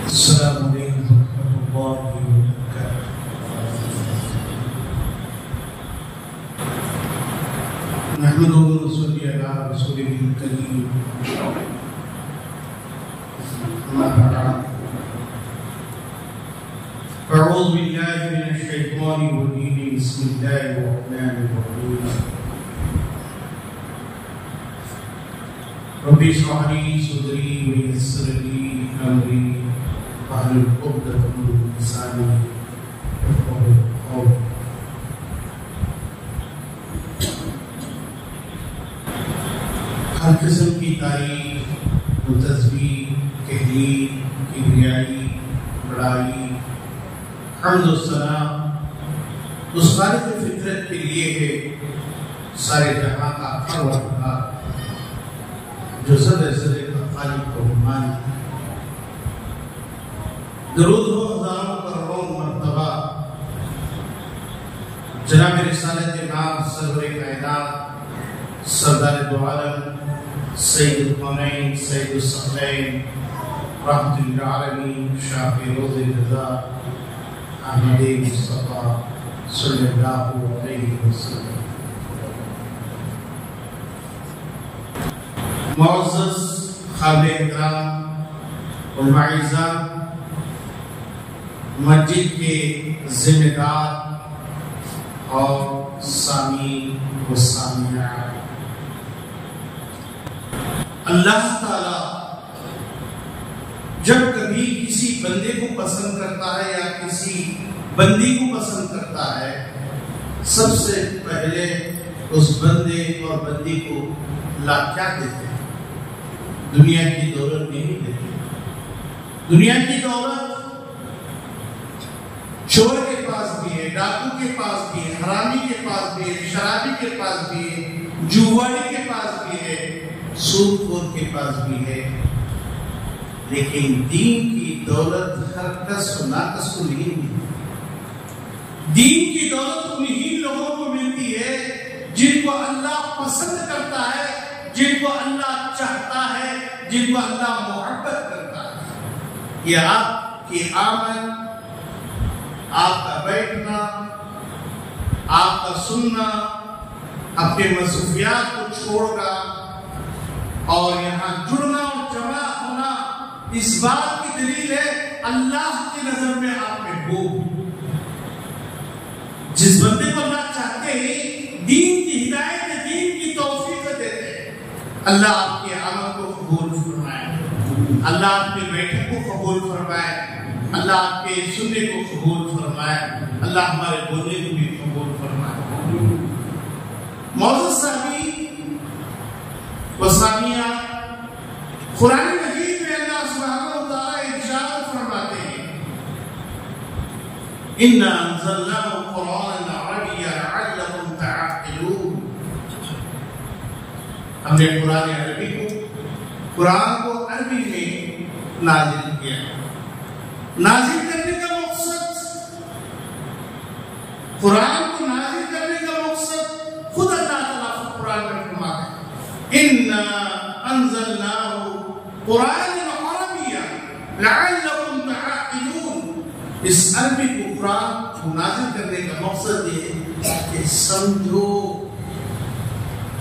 السلام علیکم ورحمۃ اللہ وبرکاتہ۔ نحمده ونصلي على رسوله الكريم، أما بعد، أعوذ بالله من الشيطان الرجيم، بسم الله الرحمن الرحيم، رب اشرح لي صدري ويسر لي أمري واحلل عقدة من لساني يفقهوا قولي۔ ہر قسم کی تعریف، تسبیح، تحلیل، کبریائی، بڑائی، حمد و ثنا اس خالق فطرت کے لیے ہے، سارے جہاں کا پروردگار، جو ذرے ذرے کا خالق و رحمان ہے۔ درود ہو ہزاروں کروڑوں مرتبہ جناب رسالت نام سرور کائنات، سردار دو عالم، سید القونین، سید الثقلین، رحمت للعالمین، شافی روز رضا، احمد مصطفیٰ صلی اللہ علیہ وسلم۔ معزز قابل احترام علماء اعزام، مسجد کے ذمہ دار اور سامعین و سامعات، اللہ تعالی جب کبھی کسی بندے کو پسند کرتا ہے یا کسی بندی کو پسند کرتا ہے، سب سے پہلے اس بندے اور بندی کو اللہ کیا دیتے ہیں؟ دنیا کی دولت نہیں دیتے۔ دنیا کی دولت چور کے پاس بھی ہے، ڈاکو کے پاس بھی ہے، حرامی کے پاس بھی ہے، شرابی کے پاس بھی ہے، جواری کے پاس بھی ہے، سود خور کے پاس بھی ہے، لیکن دین کی دولت ہر کس و ناکس کو نہیں ملتی۔ دین کی دولت انہی لوگوں کو ملتی ہے جن کو اللہ پسند کرتا ہے، جن کو اللہ چاہتا ہے، جن کو اللہ محبت کرتا ہے۔ یہ آپ کی آمد، آپ کا بیٹھنا، آپ کا سننا، اپنے مصروفیات کو چھوڑ کر اور یہاں جڑنا اور جمع ہونا، اس بات کی دلیل ہے اللہ کی نظر میں آپ میں ہو۔ جس بندے کو اللہ چاہتے ہیں، دین کی ہدایت، دین کی توفیق دیتے ہیں، اللہ آپ کی آمد کو قبول فرمائے، اللہ آپ کے بیٹھے کو قبول فرمائے، اللہ آپ کے سننے کو قبول فرمائے، اللہ ہمارے بولنے کو بھی قبول فرمائے۔ معزز سامعین و سامعات، قرآن مجید میں اللہ سبحانہ و تعالیٰ ارشاد فرماتے ہیں، اِنَّا أَنزَلْنَاهُ قُرْآنًا عَرَبِيًّا لَعَلَّكُمْ تَعْقِلُونَ۔ ہم نے قرآن عربی کو، قرآن کو عربی میں نازل کیا۔ نازل کرنے کا مقصد، قرآن کو نازل کرنے کا مقصد خود اللہ تعالیٰ قرآن میں فرماتا ہے، اِنَّا أَنزَلْنَاهُ قُرْآنًا عَرَبِيًّا لَعَلَّكُمْ تَعْقِلُونَ۔ اس عربی کو قرآن کو نازل کرنے کا مقصد یہ ہے کہ سمجھو۔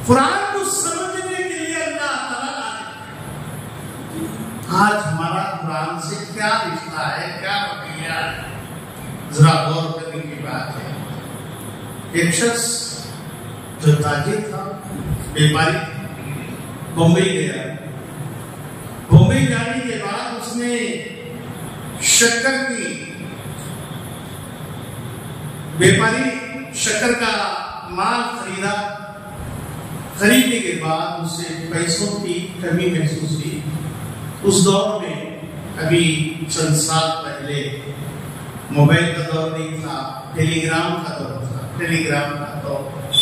قرآن کو سمجھنے کے لیے اللہ تعالیٰ آج ہمارا قرآن سے کیا رشتہ ہے، کیا رویہ ہے، ذرا غور کرنے کی بات ہے۔ ایک شخص جو تاجر تھا، بیماری، بمبئی گیا۔ بمبئی جانے کے بعد اس نے شکر کی، بیماری شکر کا مال خریدا۔ خریدنے کے بعد اسے پیسوں کی کمی محسوس ہوئی۔ اس دور میں ابھی چند سال پہلے موبائل کا دور نہیں تھا، ٹیلی گرام کا دور تھا، ٹیلی گرام کا دور۔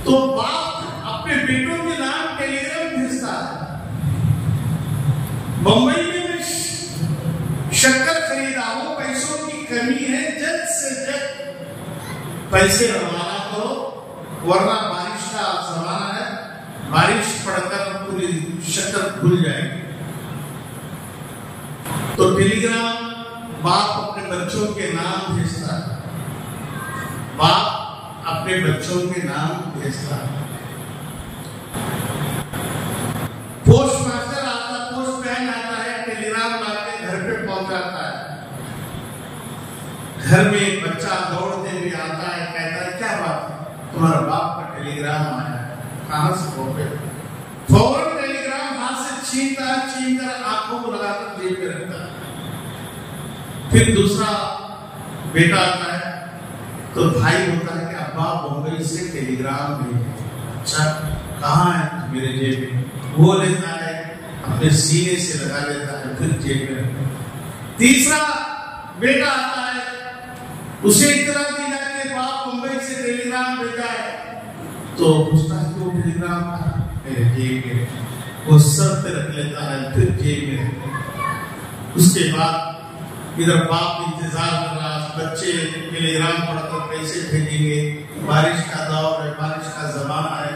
تو باپ اپنے بیٹوں کے نام ٹیلی گرام بھیجتا ہے، بمبئی میں شکر خریدا ہوں، پیسوں کی کمی ہے، جلد سے جلد پیسے روانہ کرو ورنہ بارش کا زمانہ ہے، بارش پڑ کر پوری شکر کھل جائے گی۔ تو ٹیلی گرام باپ اپنے بچوں کے نام بھیجتا ہے، باپ اپنے بچوں کے نام بھیجتا ہے. پوسٹ ماسٹر آتا، پوسٹ مین آتا ہے، ٹیلی گرام لا کے گھر پہ پہنچاتا ہے. گھر میں ایک بچہ دوڑتے ہوئے آتا ہے، کہتا ہے کیا بات ہے؟ تمہارا باپ کا ٹیلی گرام آیا ہے. کہاں سے پہنچے؟ فوراً ٹیلی گرام ہاتھ سے چھین کر آنکھوں کو لگا کر جیب میں رکھتا ہے. پھر دوسرا بیٹا آتا ہے تو بھائی ہوتا ہے کہ ابا بمبئی سے ٹیلی گرام بھیجے. اچھا کہاں ہے؟ میرے جیب میں. وہ لیتا ہے، اپنے سینے سے لگا لیتا ہے، پھر جیب میں رکھتا ہے. تیسرا بیٹا آتا ہے، اسے اطلاع دی جاتی ہے باپ بمبئی سے ٹیلی گرام بھیجا ہے. تو پوچھتا ہے کہ وہ ٹیلی گرام تھا میرے جیب میں. وہ سر پہ رکھ لیتا ہے، پھر جیب میں رکھتا ہے. اس کے بعد ادھر باپ انتظار کر رہا، بچے ٹیلی گرام پڑھ کر کیسے بھیجیں گے؟ بارش کا دور ہے، بارش کا زمانہ ہے،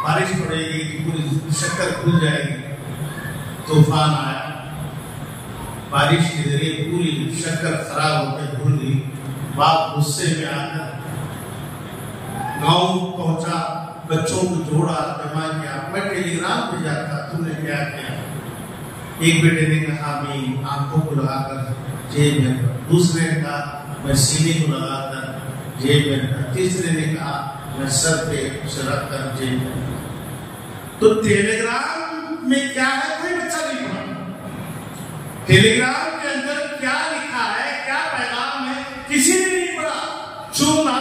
بارش پڑے گی کہ پوری شکر کھل جائے گی. طوفان آیا، بارش کے ذریعے پوری شکر خراب ہو کے دھل گئی. باپ غصے میں آ کر گاؤں پہنچا، بچوں کو جوڑا، جمع کیا. میں ٹیلی گرام بھیجا تھا، تم نے کیا کیا؟ ایک بیٹے نے کہا میں آنکھوں کو لگا کر جیب میں رکھا. دوسرے نے کہا میں سینے کو لگا کر جیب میں رکھا. تیسرے نے کہا میں سر پہ اسے رکھ کر جیب میں رکھا. تو ٹیلی گرام میں کیا ہے کوئی بچہ نہیں پڑھا. ٹیلی گرام کے اندر کیا لکھا ہے، کیا پیغام ہے، کسی نے نہیں پڑھا. چوما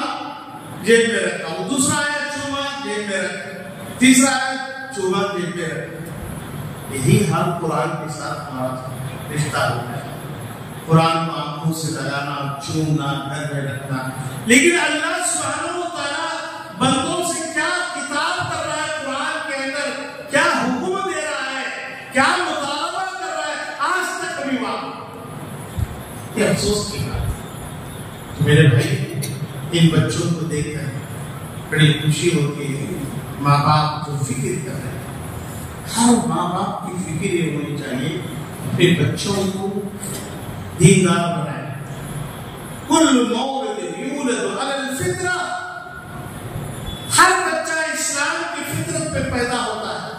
جیب میں رکھا، وہ دوسرا ہے چوما جیب میں رکھا، تیسرا ہے چوما جیب میں رکھا. یہی حال قرآن کے ساتھ ہمارا رشتہ ہوتا ہے. قرآن کو آنکھوں سے لگانا، چومنا، گھر میں رکھنا. لیکن اللہ سبحانہ و تعالیٰ بندوں سے کیا کتاب کر رہا ہے، قرآن کے اندر کیا حکم دے رہا ہے، کیا مطالبہ کر رہا ہے، آج تک کبھی واقع. یہ افسوس کی بات ہے. میرے بھائی ان بچوں کو دیکھ کر بڑی خوشی ہوتی ہے. ماں باپ جو فکر کر رہے ہیں، ہر ماں باپ کی فکر یہ ہونی چاہیے اپنے بچوں کو دیندار بنائیں. کل مولود یولد علی الفطرہ، ہر بچہ اسلام کی فطرت پہ پیدا ہوتا ہے.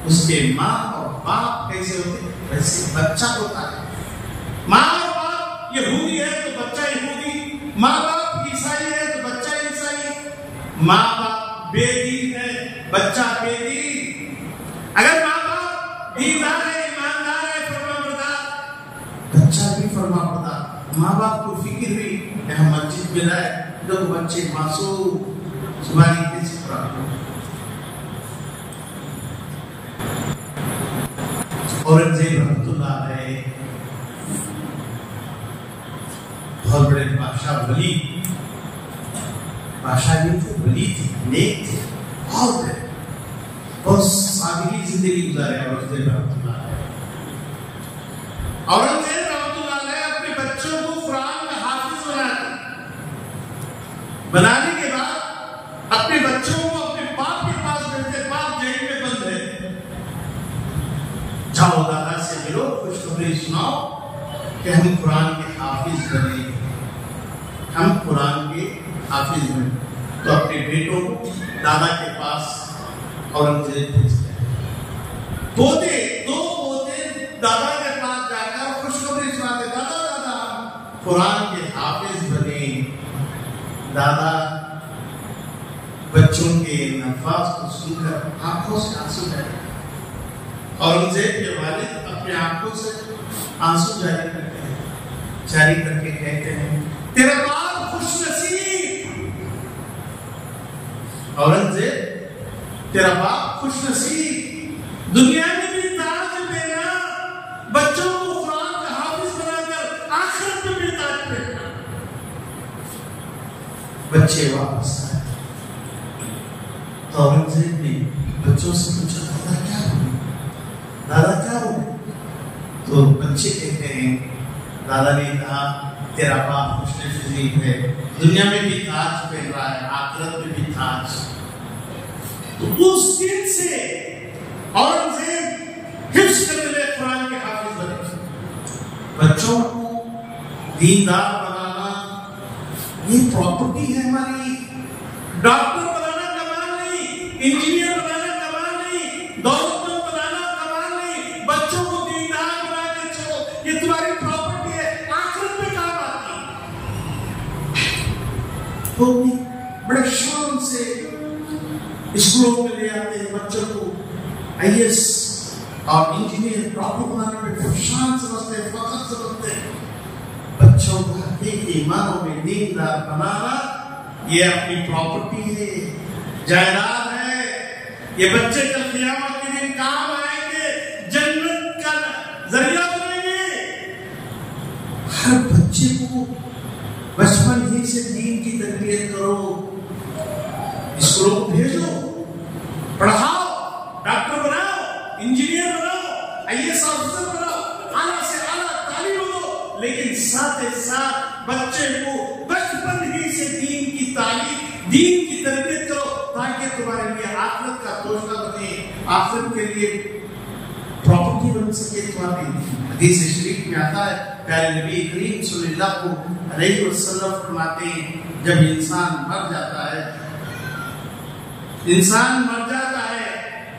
اس کے ماں اور باپ کیسے ہوتے ہیں ویسے بچہ ہوتا ہے. ماں اور باپ یہودی ہے تو بچہ یہودی، ماں باپ عیسائی ہے تو بچہ عیسائی، ماں باپ بے دین ہے بچہ بے دین. اگر ماں باپ دیندار ہے، ایماندار ہے، فرما بردار، بچہ بھی فرما بردار. ماں باپ کو فکر بھی کہ ہم مسجد میں جائے تو بچے معصوم زبانی کیسے پڑھا. اورنگزیب رحمۃ اللہ علیہ بہت بڑے بادشاہ، ولی بادشاہ نہیں تھے، ولی تھے، نیک تھے، بہت سادگی زندگی گزارے اورنگزیب رحمۃ اللہ علیہ. اورنگزیب رحمۃ اللہ علیہ اپنے بچوں کو قرآن کا حافظ بنانے کے بعد اپنے بچوں کو اپنے باپ کے پاس بھیجتے. باپ جیل میں بند ہے، جاؤ دادا سے ملو، خوشخبری سناؤ کہ ہم قرآن کے حافظ بنے، ہم قرآن کے حافظ بنے. تو اپنے بیٹوں کو دادا کے پاس اورنگزیب بھیجتے ہیں. پوتے، دو پوتے دادا کے پاس جا کر خوشخبری سناتے، دادا دادا ہم قرآن کے حافظ بنے. دادا بچوں کے الفاظ کو سن کر آنکھوں سے آنسو جاری. اورنگزیب کے والد اپنے آنکھوں سے آنسو جاری کرتے ہیں، جاری کر کے کہتے ہیں تیرا باپ خوش نصیب. اورنگزیب تیرا باپ خوش نصیب، دنیا میں بھی تاج دینا، بچوں کو قرآن کا حافظ بنا کر آخرت میں بھی تاج دینا. بچے واپس آئے تو اورنگزیب نے بچوں سے پوچھا دادا کیا ہوئے، دادا کیا ہوئے؟ تو بچے کہتے ہیں دادا نے کہا تیرا باپ خوش نصیب ہے، دنیا میں بھی تاج پہن رہا ہے، آخرت میں بھی تاج. تو اس دن سے اورنگزیب حفظ کرنے لئے قرآن کے حافظ بنے. بچوں کو دیندار بنانا یہ پراپرٹی ہے ہماری. ڈاکٹر بنانا کمال نہیں، انجینئر بنانا کمال نہیں، دولت مند بنانا کمال نہیں. بچوں کو دیندار بنا کے چلو، یہ تمہاری پراپرٹی ہے، آخرت میں کام آتی ہے. تو بڑے شان سے اسکولوں میں لے آتے ہیں بچوں کو IAS اور انجینئر ڈاکٹر بنانے میں بہت شان سمجھتے ہیں، فخر سمجھتے ہیں. بچوں کو حقیقی معنوں میں دیندار بنانا یہ اپنی پراپرٹی ہے، جائیداد ہے. یہ بچے کل قیامت کے دن کام آئیں گے، جنت کا ذریعہ بنیں گے. ہر بچے کو بچپن ہی سے دین کی تربیت کرو، اسکولوں کو بھیجو، پڑھاؤ، ڈاکٹر بناؤ، انجینئر بناؤ، IAS آفیسر بناؤ، اعلیٰ سے اعلیٰ تعلیم دو، لیکن ساتھ ساتھ بچے کو بچپن ہی سے دین کی تعلیم، دین کی تربیت کرو، تاکہ تمہارے لیے آخرت کا توشہ بنے، آخرت کے لیے پراپرٹی بن سکے تمہاری. حدیث شریف میں آتا ہے پیارے نبی کریم صلی اللہ علیہ وسلم فرماتے ہیں جب انسان مر جاتا ہے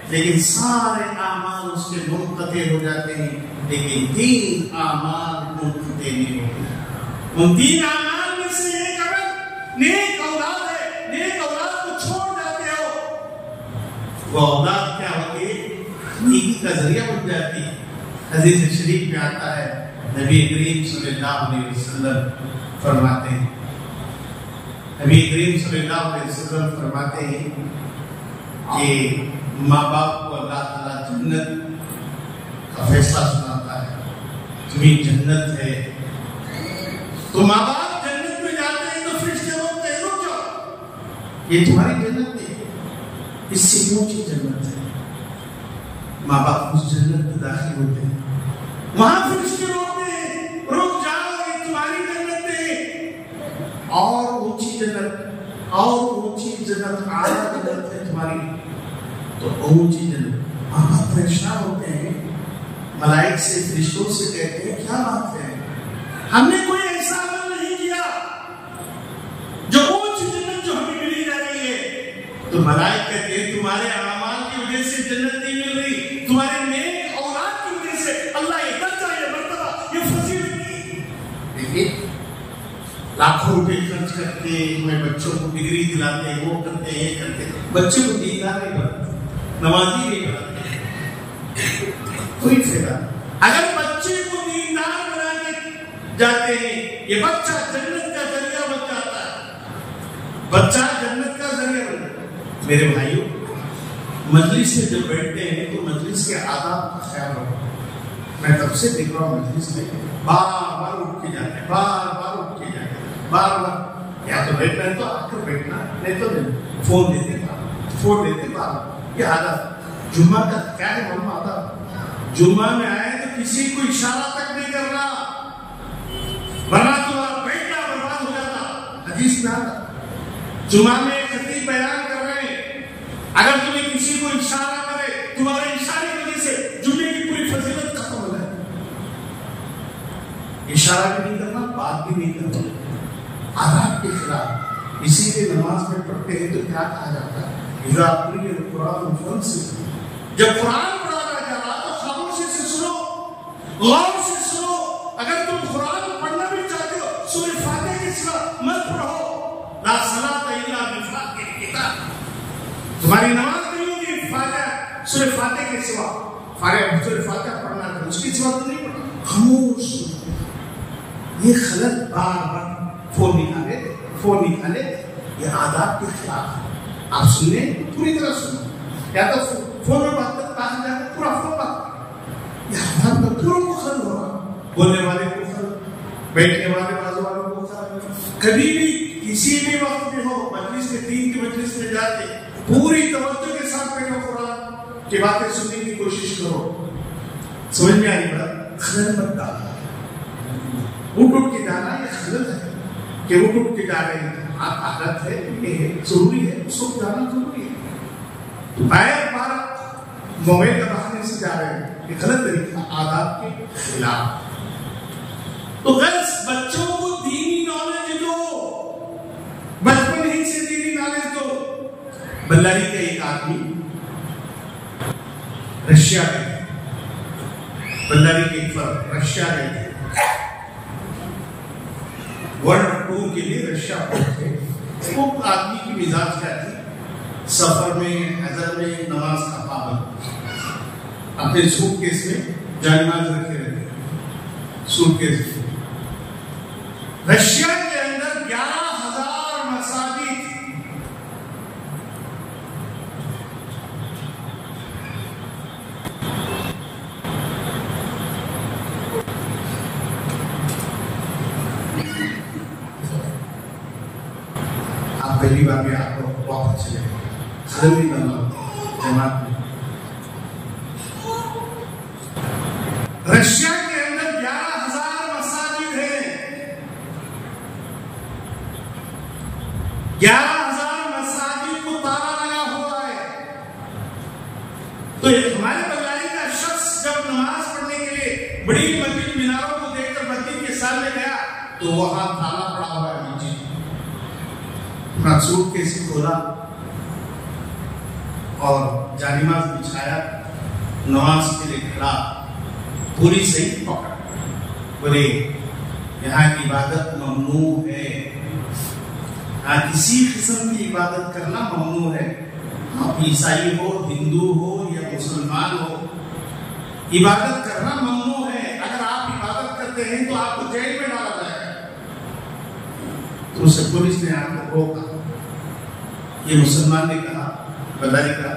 لیکن سارے اعمال اس کے منقطع ہو جاتے ہیں، لیکن 3 اعمال منقطع نہیں ہوتے. ان 3 اعمال میں سے ایک عمل نیک اولاد ہے، نیک اولاد کو چھوڑ جاتے ہو، وہ اولاد کیا ہوتی ہے؟ نیکی کا ذریعہ بن جاتی ہے. حدیث شریف میں آتا ہے نبی کریم صلی اللہ علیہ وسلم فرماتے ہیں، نبی کریم صلی اللہ علیہ وسلم فرماتے ہیں کہ ماں باپ کو اللہ تعالیٰ جنت کا فیصلہ سناتا ہے. تمہیں جنت ہے، تو ماں باپ جنت میں جاتے ہیں تو فرشتے روکتے ہیں، رک جاؤ، یہ تمہاری جنت ہے، اس سے اونچی جنت ہے. ماں باپ اس جنت میں داخل ہوتے ہیں، وہاں فرشتے روکتے ہیں، رک جاؤ، یہ تمہاری جنت ہے، اور اونچی جنت، اور اونچی جنت، اعلیٰ جنت ہے تمہاری. تو اونچی جنت. ماں باپ پریشان ہوتے ہیں، ملائک سے فرشتوں سے کہتے ہیں کیا بات ہے، ہم نے کوئی ایسا عمل نہیں کیا جو اونچی جنت جو ہمیں ملی جا رہی ہے. تو ملائک کہتے ہیں تمہارے اعمال کی وجہ سے جنت نہیں مل رہی، تمہارے نیک اولاد کی وجہ سے اللہ یہ درجہ، یہ مرتبہ، یہ فضیلت نہیں. دیکھیے لاکھوں روپے خرچ کر کے ہمیں بچوں کو ڈگری دلاتے ہیں، وہ کرتے ہیں، یہ کرتے ہیں، بچے کو دیندار نہیں بناتے، نمازی نہیں بناتے، کوئی فائدہ. اگر بچے کو دیندار بنا کے جاتے ہیں، یہ بچہ جنت کا ذریعہ بن جاتا ہے، بچہ جنت کا ذریعہ بن جاتا ہے. میرے بھائیوں، مجلس میں جب بیٹھتے ہیں تو مجلس کے آداب کا خیال رکھو. میں تب سے دیکھ رہا ہوں مجلس میں بار بار اٹھ کے جاتے ہیں، بار بار اٹھ کے جاتے ہیں، بار بار یا تو بیٹھنا ہے تو آ کر بیٹھنا، نہیں تو فون دیتے فون دیتے بار. یہ عادت جمعہ کا کیا ہے معلوم؟ عادت جمعہ میں آئے تو کسی کو اشارہ تک نہیں کرنا، ورنہ تمہارا بیٹھنا برباد ہو جاتا. حدیث میں آتا جمعہ میں خطیب بیان کر رہے ہیں، اگر تمہیں کسی کو اشارہ کرے، تمہارے اشارے کی وجہ سے جمعے کی پوری فضیلت ختم ہو جائے. اشارہ بھی نہیں کرنا، بات بھی نہیں کرنا، آداب کے خلاف. اسی لیے نماز میں پڑھتے ہیں تو کیا کہا جاتا ہے؟ اذا قرئ القرآن فانصتوا. جب قرآن پڑھا جا رہا تو خاموشی سے سنو، غور سے سنو. اگر تم قرآن پڑھنا بھی چاہتے ہو، سورہ فاتحہ کے سوا مت پڑھو. لا صلاۃ الا بفاتحہ الکتاب. تمہاری نماز نہیں ہوگی فاتحہ، سورہ فاتحہ کے سوا. سورہ فاتحہ پڑھنا ہے، اس کے سوا تو نہیں پڑھنا. خاموش. یہ خلل بار بار فون نکالے، یہ آداب کے خلاف ہے. آپ سننے پوری طرح سنو، یا تو فون میں بات کرتا ہے پورا فون بات. یہ آداب کا پوروں کو خلل ہو رہا، بولنے والے کو خلل، بیٹھنے والے بازو والوں کو خلل. کبھی بھی کسی بھی وقت میں ہو، مجلس میں دین کی مجلس میں جاتے پوری توجہ کے ساتھ بیٹھو، قرآن کی باتیں سننے کی کوشش کرو. سمجھ میں آئی بات؟ خلل مت ڈالو. اٹھ کے جانا یہ خلل ہے کہ اٹھ کے جا رہے ہیں، عادت ہے، یہ ہے، ضروری ہے، اس وقت جانا ضروری ہے. بار بار موبائل کا بہانے سے جا رہے ہیں، یہ غلط طریقہ، آداب کے خلاف. تو غرض بچوں کو دینی نالج دو، بچپن ہی سے دینی نالج دو۔ بلاری کا ایک آدمی رشیا گئے تھے، بلاری کے ایک فرد رشیا گئے تھے، ورلڈ ٹور کے لیے رشیا پہنچے۔ وہ آدمی کی مزاج کیا تھی؟ سفر میں، حضر میں نماز کا پابند، اپنے سوٹ کیس میں جائیداد رکھے رہتے، سوٹ کیس میں۔ رشیا کے اندر 11,000 مساجد تھی۔ آپ پہلی بار بھی آپ کو بہت اچھے لگے، خدمت کرنا جماعت میں۔ رشیا کے اندر 11,000 مساجد ہیں، 11,000 مساجد کو تالا لگا ہوا ہے۔ تو ہمارے بغدادی کا شخص جب نماز پڑھنے کے لیے بڑی مسجد میناروں کو دیکھ کر مسجد کے سامنے گیا تو وہاں تالا پڑا ہوا ہے نیچے۔ اپنا سوٹ کیس کھولا اور جانماز بچھایا، نماز کے لیے کھڑا، پوری صحیح پکڑ، بولے یہاں کی عبادت ممنوع ہے، یہاں کسی قسم کی عبادت کرنا ممنوع ہے۔ آپ عیسائی ہو، ہندو ہو یا مسلمان ہو، عبادت کرنا ممنوع ہے۔ اگر آپ عبادت کرتے ہیں تو آپ کو جیل میں ڈالا جائے گا۔ تو اسے پولیس نے آپ کو روکا۔ یہ مسلمان نے کہا، بلاری کا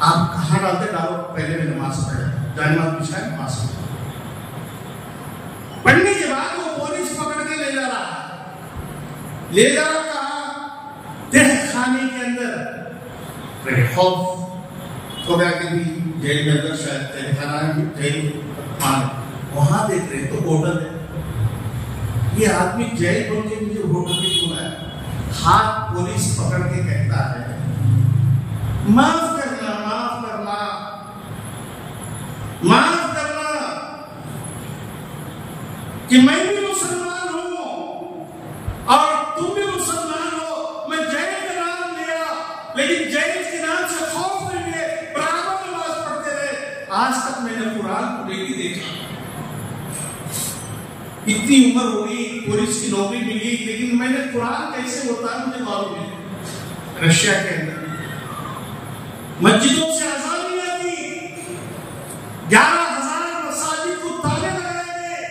آپ کہاں ڈالتے ڈالو، پہلے میں نماز پڑھے، جانماز بچھائے، نماز پڑھنے کے بعد وہ پولیس پکڑ کے لے جا رہا کہا تہ خانے کے اندر، خوف ہو گیا کہ بھی جیل میں اندر شاید تہ خانہ ہے، جیل خانے، وہاں دیکھ رہے تو ہوٹل ہے۔ یہ آدمی جیل بول کے مجھے ہوٹل میں کیوں آیا؟ ہاتھ پولیس پکڑ کے کہتا ہے معاف کرنا، معاف کرنا، معاف کرنا کہ میں بھی مسلمان ہوں اور تم بھی مسلمان ہو۔ میں جیل کا نام لیا لیکن جیل کے نام سے خوف نہیں لیے، برابر نماز پڑھتے رہے۔ آج تک میں نے قرآن کو نہیں دیکھا، اتنی عمر ہوئی، پولیس کی نوکری ملی، لیکن میں نے قرآن کیسے ہوتا ہے مجھے معلوم نہیں۔ رشیا کے اندر مسجدوں سے اذان نہیں آتی، 11,000 مساجد کو تالے لگائے گئے،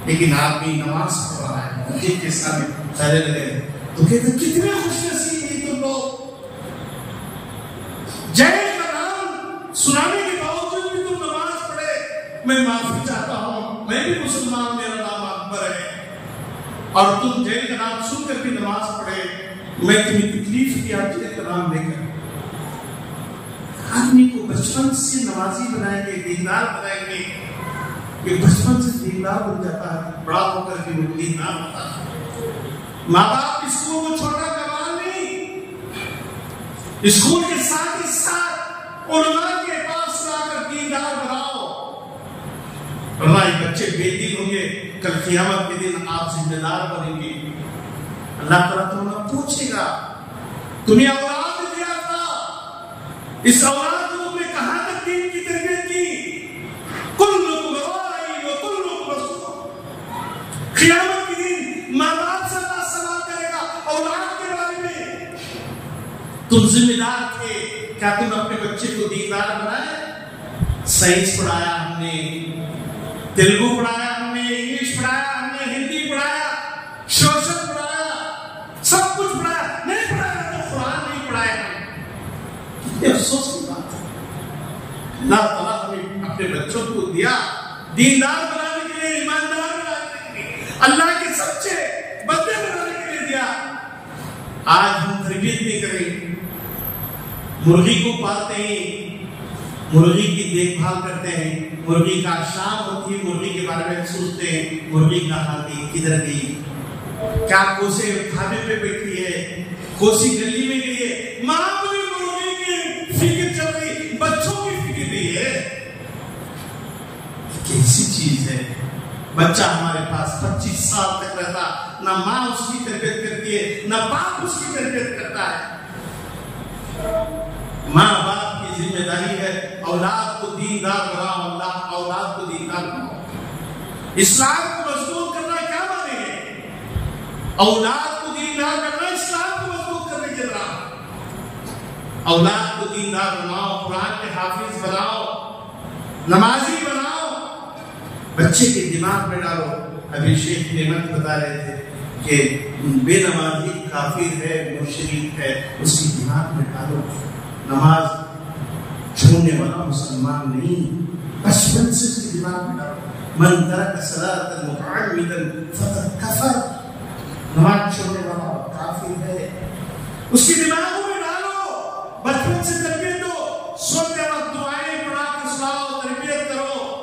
لیکن آدمی نماز پڑھ رہا ہے، مسجد کے سامنے تالے لگے تو کہتے کتنے خوش نصیب ہیں تم لوگ، جیل کا نام سنانے کے باوجود بھی تم نماز پڑھے۔ میں معافی چاہتا ہوں، میں بھی مسلمان، میرا نام اکبر ہے، اور تم جیل کا نام سن کر بھی نماز پڑھے، میں تمہیں تکلیف کیا جیل کا نام لے کر۔ آدمی کو بچپن سے نمازی بنائیں گے، دیندار بنائیں گے، کہ بچپن سے دیندار بن جاتا ہے، بڑا ہو کر کے وہ دیندار ہوتا ہے۔ ماں باپ اسکول کو چھوٹا کمال نہیں، اسکول کے ساتھ ہی ساتھ علماء کے پاس لا کر دیندار بناؤ، ورنہ یہ بچے بے دین ہوں گے، کل قیامت کے دن آپ ذمہ دار بنیں گے۔ اللہ تعالیٰ تمہیں پوچھے گا تمہیں اولاد دیا تھا، اس اولاد کو تم نے کہاں تک دین کی تربیت کی؟ کلکم راعی و کلکم مسئول۔ قیامت کے دن ماں باپ سے اللہ سوال کرے گا اولاد کے بارے میں، تم ذمہ دار تھے، کیا تم اپنے بچے کو دیندار بنائے؟ سائنس پڑھایا ہم نے، تیلگو پڑھایا ہم نے، انگلش پڑھایا ہم نے، ہندی پڑھایا، سوشل پڑھایا، سب کچھ پڑھایا، نہیں پڑھایا تو قرآن نہیں پڑھایا ہم۔ یہ افسوس کی بات ہے۔ اللہ تعالیٰ ہمیں اپنے بچوں کو دیا دیندار بنانے کے لیے، ایماندار بنانے کے لیے، اللہ کے سچے بندے بنانے کے لیے دیا۔ آج ہم تربیت نہیں کریں، مرغی کو پالتے ہیں، مرغی کی دیکھ بھال کرتے ہیں، مرغی کا شام ہوتی ہے، مرغی کے بارے میں سوچتے ہیں، مرغی کہاں گئی، کدھر گئی، کیا کوسے کھانے پہ بیٹھی ہے، کوسی گلی میں گئی ہے۔ معمولی مرغی کی فکر چل رہی، بچوں کی فکر نہیں ہے۔ کیسی چیز ہے بچہ ہمارے پاس 25 سال تک رہتا، نہ ماں اس کی تربیت کرتی ہے، نہ باپ اس کی تربیت کرتا ہے۔ ماں باپ کی ذمہ داری ہے اولاد کو دیندار بناؤ، اولاد کو دیندار بناؤ۔ اسلام کو مضبوط کرنا کیا مانے گے؟ اولاد کو دیندار کرنا اسلام کو مضبوط کرنے کے بعد اولاد کو دیندار بناؤ، قرآن کے حافظ بناؤ، نمازی بناؤ، بچے کے دماغ میں ڈالو۔ ابھی شیخ نعمت بتا رہے تھے کہ بے نمازی کافر ہے، مشرک ہے، اس کی دماغ میں ڈالو۔ نماز چھوڑنے والا مسلمان نہیں، بچپن سے اس کی دماغ میں ڈالو۔ من ترک الصلاۃ متعمدا فقد کفر، نماز چھوڑنے والا کافر ہے، اس کی دماغوں میں ڈالو، بچپن سے تربیت دو، سوتے وقت دعائیں پڑھا کے سلاؤ، تربیت کرو،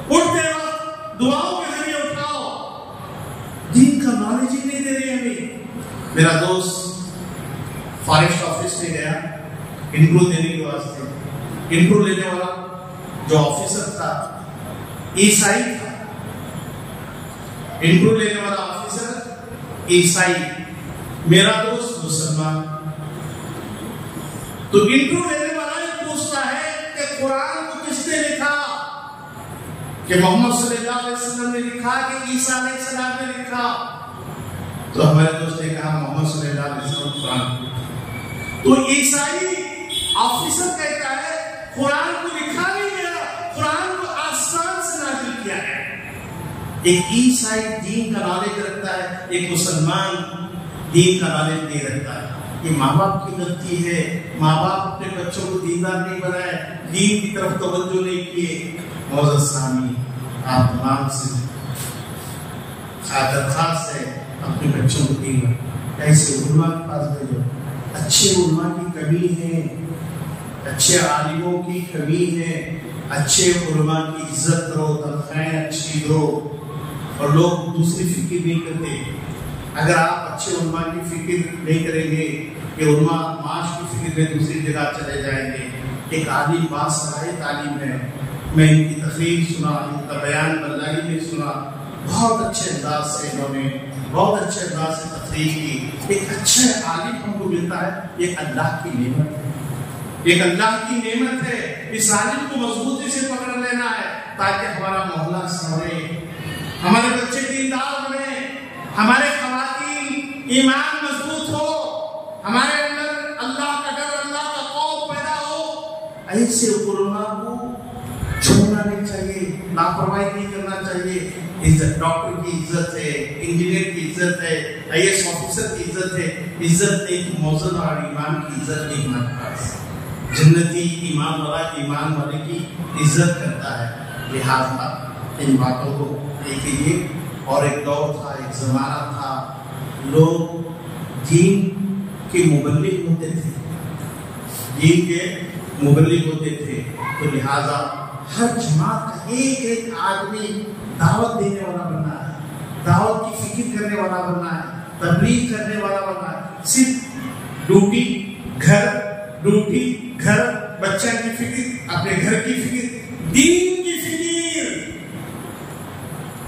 اٹھتے وقت دعاؤں کے ذریعے اٹھاؤ۔ دین کا نالج ہی نہیں دے رہے ہمیں۔ میرا دوست فارسٹ آفس میں گیا انٹرویو دینے کے واسطے، انٹرویو لینے والا جو آفیسر تھا عیسائی تھا، انٹرویو لینے والا آفیسر عیسائی، میرا دوست مسلمان۔ تو انٹرویو لینے والا یہ پوچھتا ہے کہ قرآن کو کس نے لکھا؟ کہ محمد صلی اللہ علیہ وسلم نے لکھا کہ عیسیٰ علیہ السلام نے لکھا؟ تو ہمارے دوست نے کہا محمد صلی اللہ علیہ وسلم قرآن۔ تو عیسائی آفیسر کہتا ہے قرآن کو لکھا نہیں گیا، قرآن کو آسمان سے نازل کیا ہے۔ ایک عیسائی دین کا نالج رکھتا ہے، ایک مسلمان دین کا نالج نہیں رکھتا ہے۔ یہ ماں باپ کی غلطی ہے، ماں باپ اپنے بچوں کو دیندار نہیں بنائے، دین کی طرف توجہ نہیں کیے۔ معزز سامعین، آپ تمام سے درخواست ہے اپنے بچوں کو دین میں ایسے علماء کے پاس بھیجو۔ اچھے علماء کی کمی ہے، اچھے عالموں کی کمی ہے، اچھے علماء کی عزت کرو، تنخواہیں اچھی دو، اور لوگ دوسری فکر نہیں کرتے۔ اگر آپ اچھے علماء کی فکر نہیں کریں گے کہ علماء معاش کی فکر میں دوسری جگہ چلے جائیں گے۔ ایک عالم باصلاحیت عالم ہے، میں ان کی تقریر سنا، ان کا بیان بلّائی میں سنا، بہت اچھے انداز سے انہوں نے بہت اچھے انداز سے تقریر کی۔ ایک اچھا عالم ہم کو ملتا ہے، یہ اللہ کی نعمت ہے، ایک اللہ کی نعمت ہے۔ اس عالم کو مضبوطی سے پکڑ لینا ہے تاکہ ہمارا محلہ سنورے، ہمارے بچے دیندار بنے، ہمارے خواتین ایمان مضبوط ہو، ہمارے اندر اللہ کا ڈر، اللہ کا خوف پیدا ہو۔ ایسے علماء کو چھوڑنا نہیں چاہیے، لاپرواہی نہیں کرنا چاہیے۔ عزت ڈاکٹر کی عزت ہے، انجینئر کی عزت ہے، IAS آفیسر کی عزت ہے۔ عزت ایک موزن اور ایمان کی عزت نہیں ہمارے پاس۔ جنتی ایمان والا ایمان والے کی عزت کرتا ہے۔ لہٰذا ان باتوں کو دیکھیے۔ اور ایک دور تھا، ایک زمانہ تھا، لوگ دین کے مبلغ ہوتے تھے، دین کے مبلغ ہوتے تھے۔ تو لہٰذا ہر جماعت کا ایک ایک آدمی دعوت دینے والا بننا ہے، دعوت کی فکر کرنے والا بننا ہے، تبلیغ کرنے والا بننا ہے۔ صرف ڈیوٹی گھر، بچہ کی فکر، اپنے گھر کی فکر، دین کی فکر،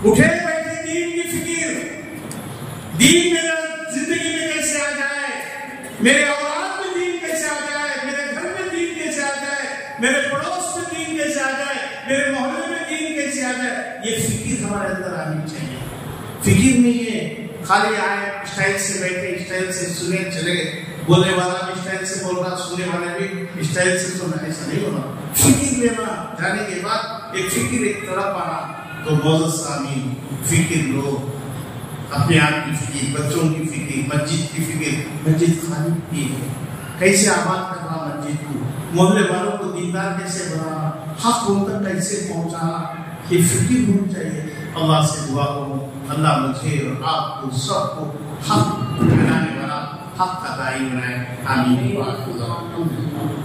اٹھے بیٹھے دین کی فکر، دین میرا زندگی میں کیسے آ جائے، میرے اولاد میں دین کیسے آ جائے، میرے گھر میں دین کیسے آ جائے، میرے پڑوس میں دین کیسے آ جائے، میرے محلے میں دین کیسے آ جائے۔ یہ فکر ہمارے اندر آنی چاہیے۔ فکر نہیں ہے خالی آئے اسٹائل سے بیٹھے، اسٹائل سے سنے چلے گئے، بولنے والا بھی اسٹائل سے بول رہا، سننے والے بھی اسٹائل سے سننا، ایسا نہیں ہونا۔ فکر لینا، جانے کے بعد ایک فکر، ایک طرف آنا۔ تو معزز سامعین، فکر لو، اپنے آپ کی فکر، بچوں کی فکر، مسجد کی فکر۔ مسجد خالی کی ہے، کیسے آباد کرنا مسجد کو، محلے والوں کو دیندار کیسے بنانا، حق ان تک کیسے پہنچانا، یہ فکر ہونی چاہیے۔ اللہ سے دعا کروں اللہ مجھے اور آپ کو سب کو حق بنانے والا، حق کا داعی بنائے۔ آمین۔